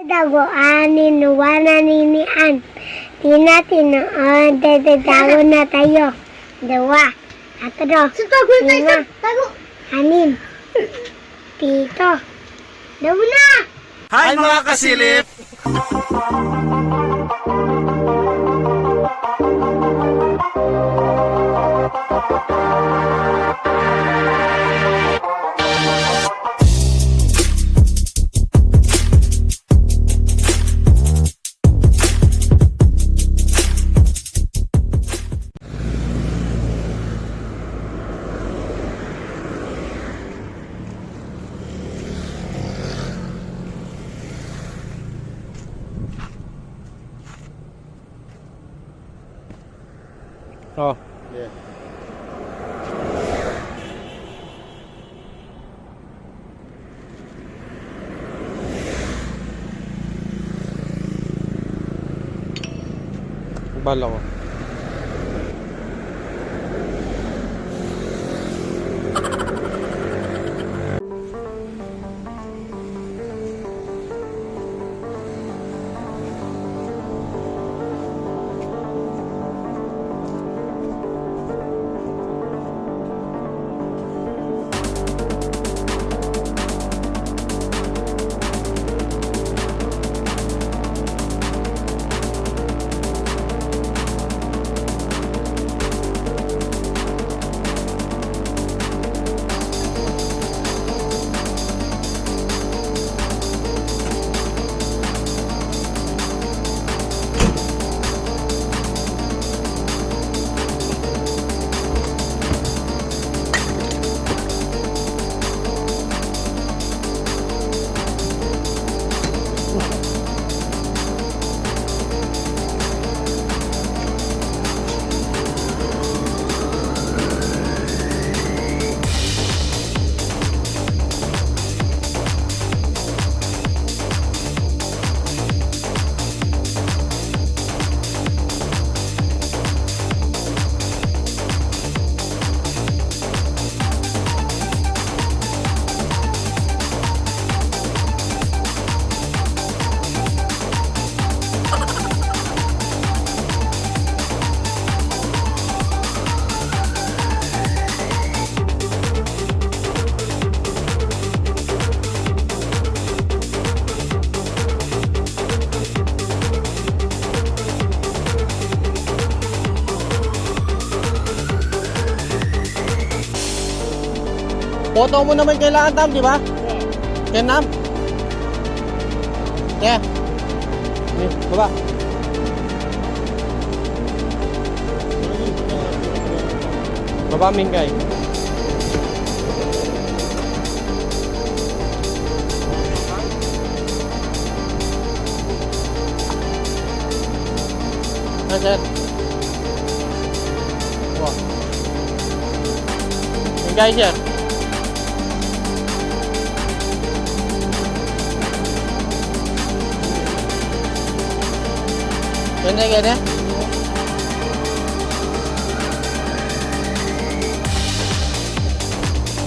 Dagoanin, nuwana ninian. Tina, dago na tayo. Dua, tatlo, lima, anim, pito. Dago na! Hi mga kasilip! Oh. Yeah. Bala ko. Photo mo naman kailangan, Tam, di ba? Yan, Tam. Yeah. Baba. Baba, Mingay. Ah, sir. Wow. Mingay, sir. Ganda.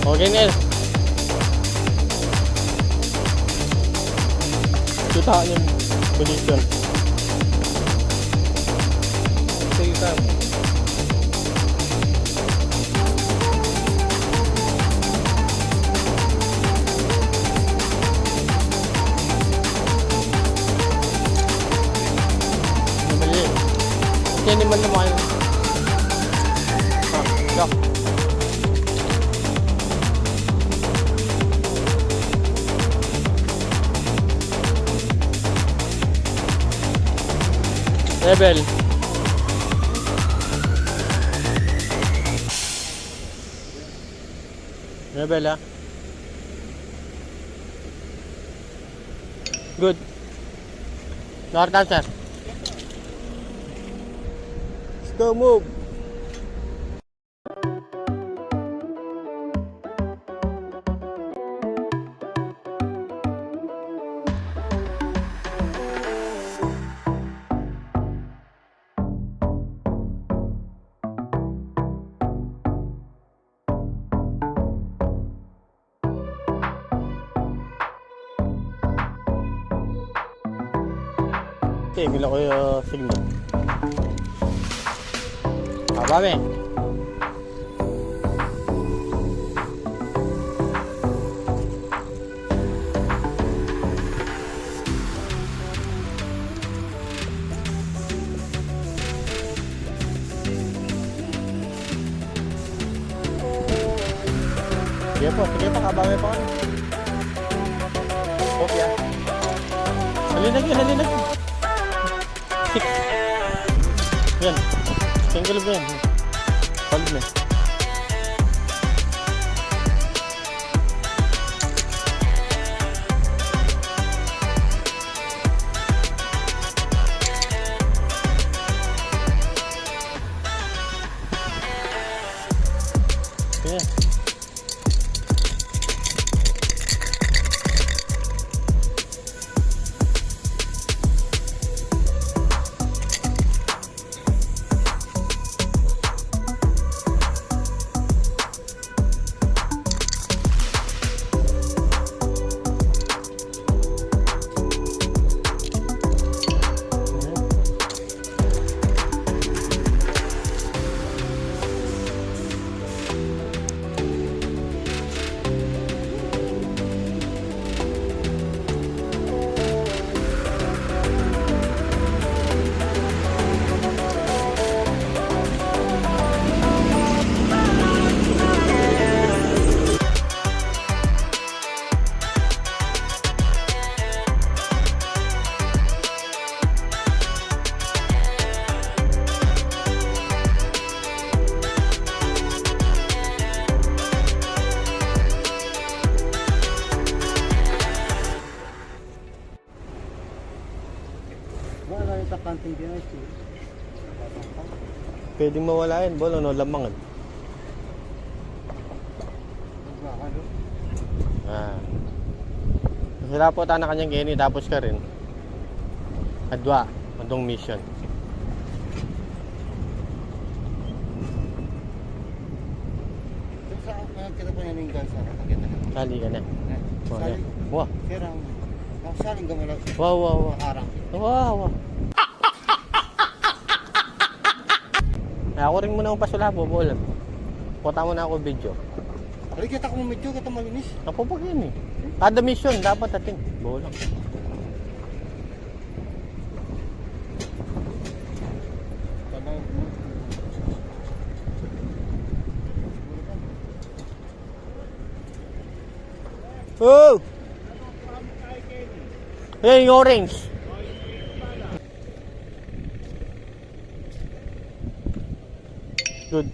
Okay, Nel. Kita yung position. Sige ka. Yan naman naman. Go. Rebel. Rebel, ha? Good. North answer. Go move. tigil ako yung signal. Abame. Sige po, kabame pa kami. Kopya. Halinag yun. 6. Yan. Single ba yan? Solid na. Sige. Pwedeng mawala yan, bolo, no? Lamangan. Sila po tayo na kanyang geni, tapos ka rin. Adwa, andong mission. Sali ka na. Sali. Wah. Kerang. Saling gamala. Wow. Arang. Wow. Ako rin muna akong pasulabo, bola. Puta mo na ako video. Ay, kita ko medyo kita malinis. Napupag yan eh. Kada mission, dapat atin. Bola. Oh! Hey, yung orange. Good.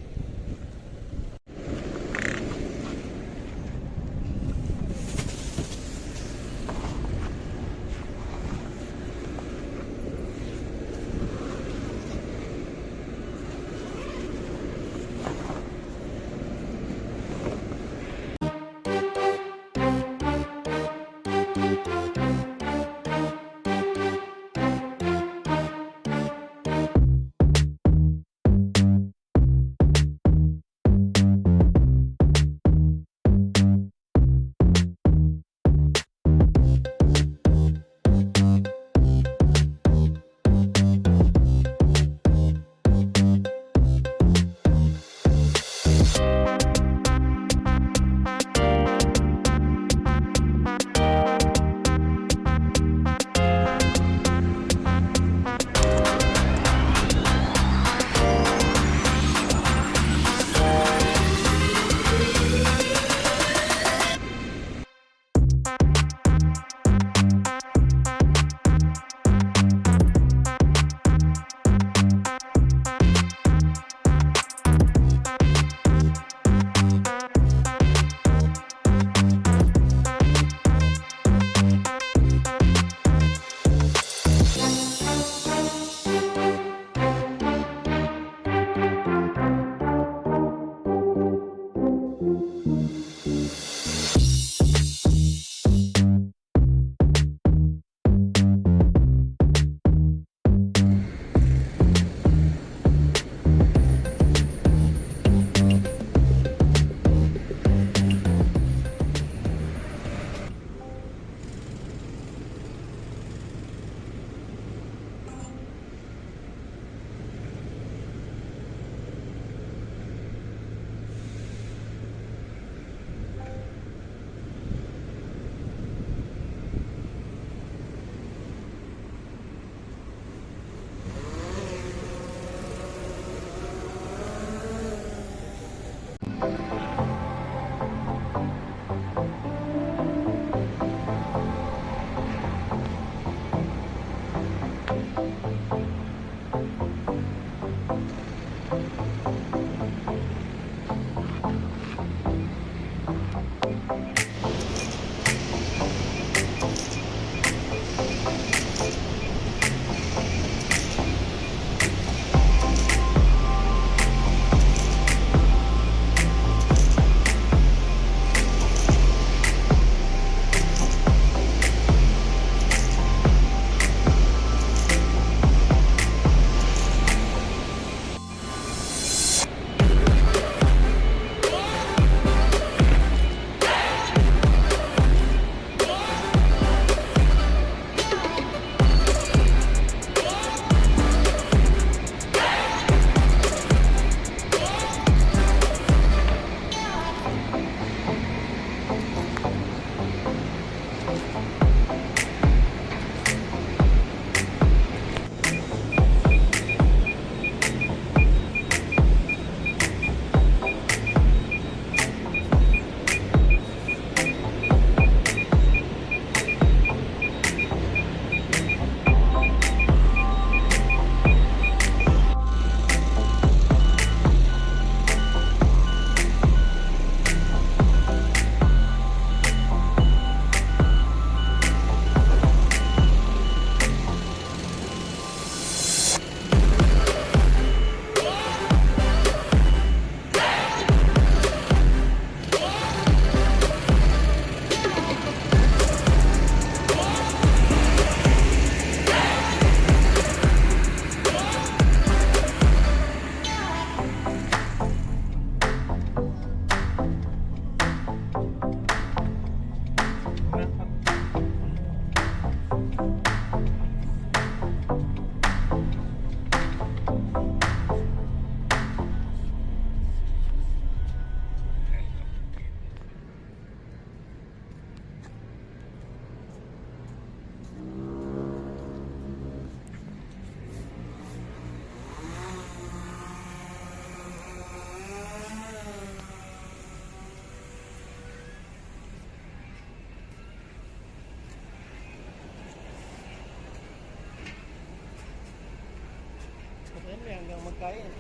Hanggang magkain.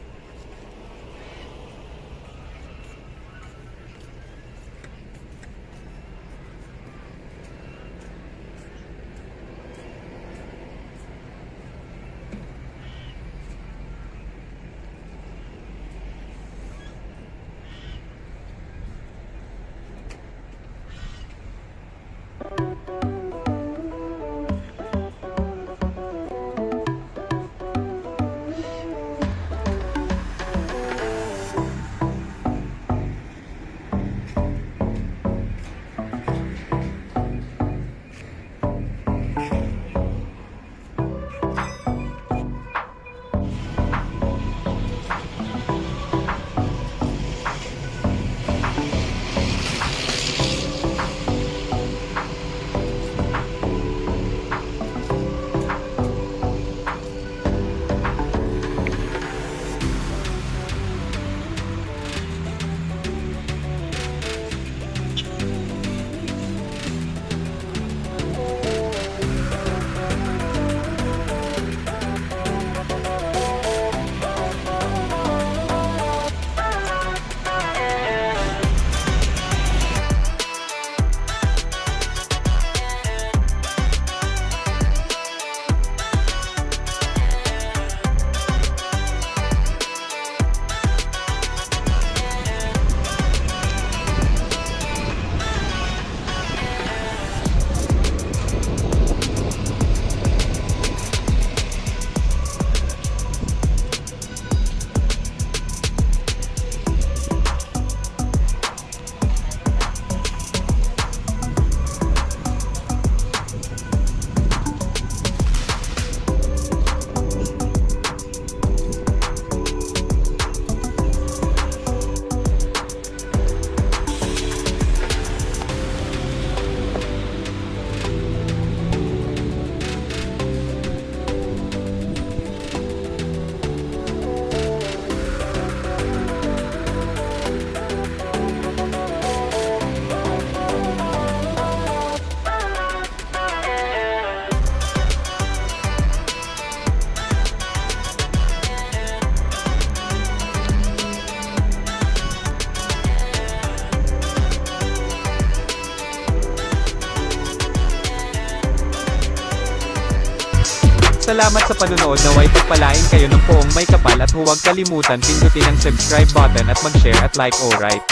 Salamat sa panunood, naway pagpalain kayo ng poong may kapal at huwag kalimutan pindutin ang subscribe button at mag-share at like, alright?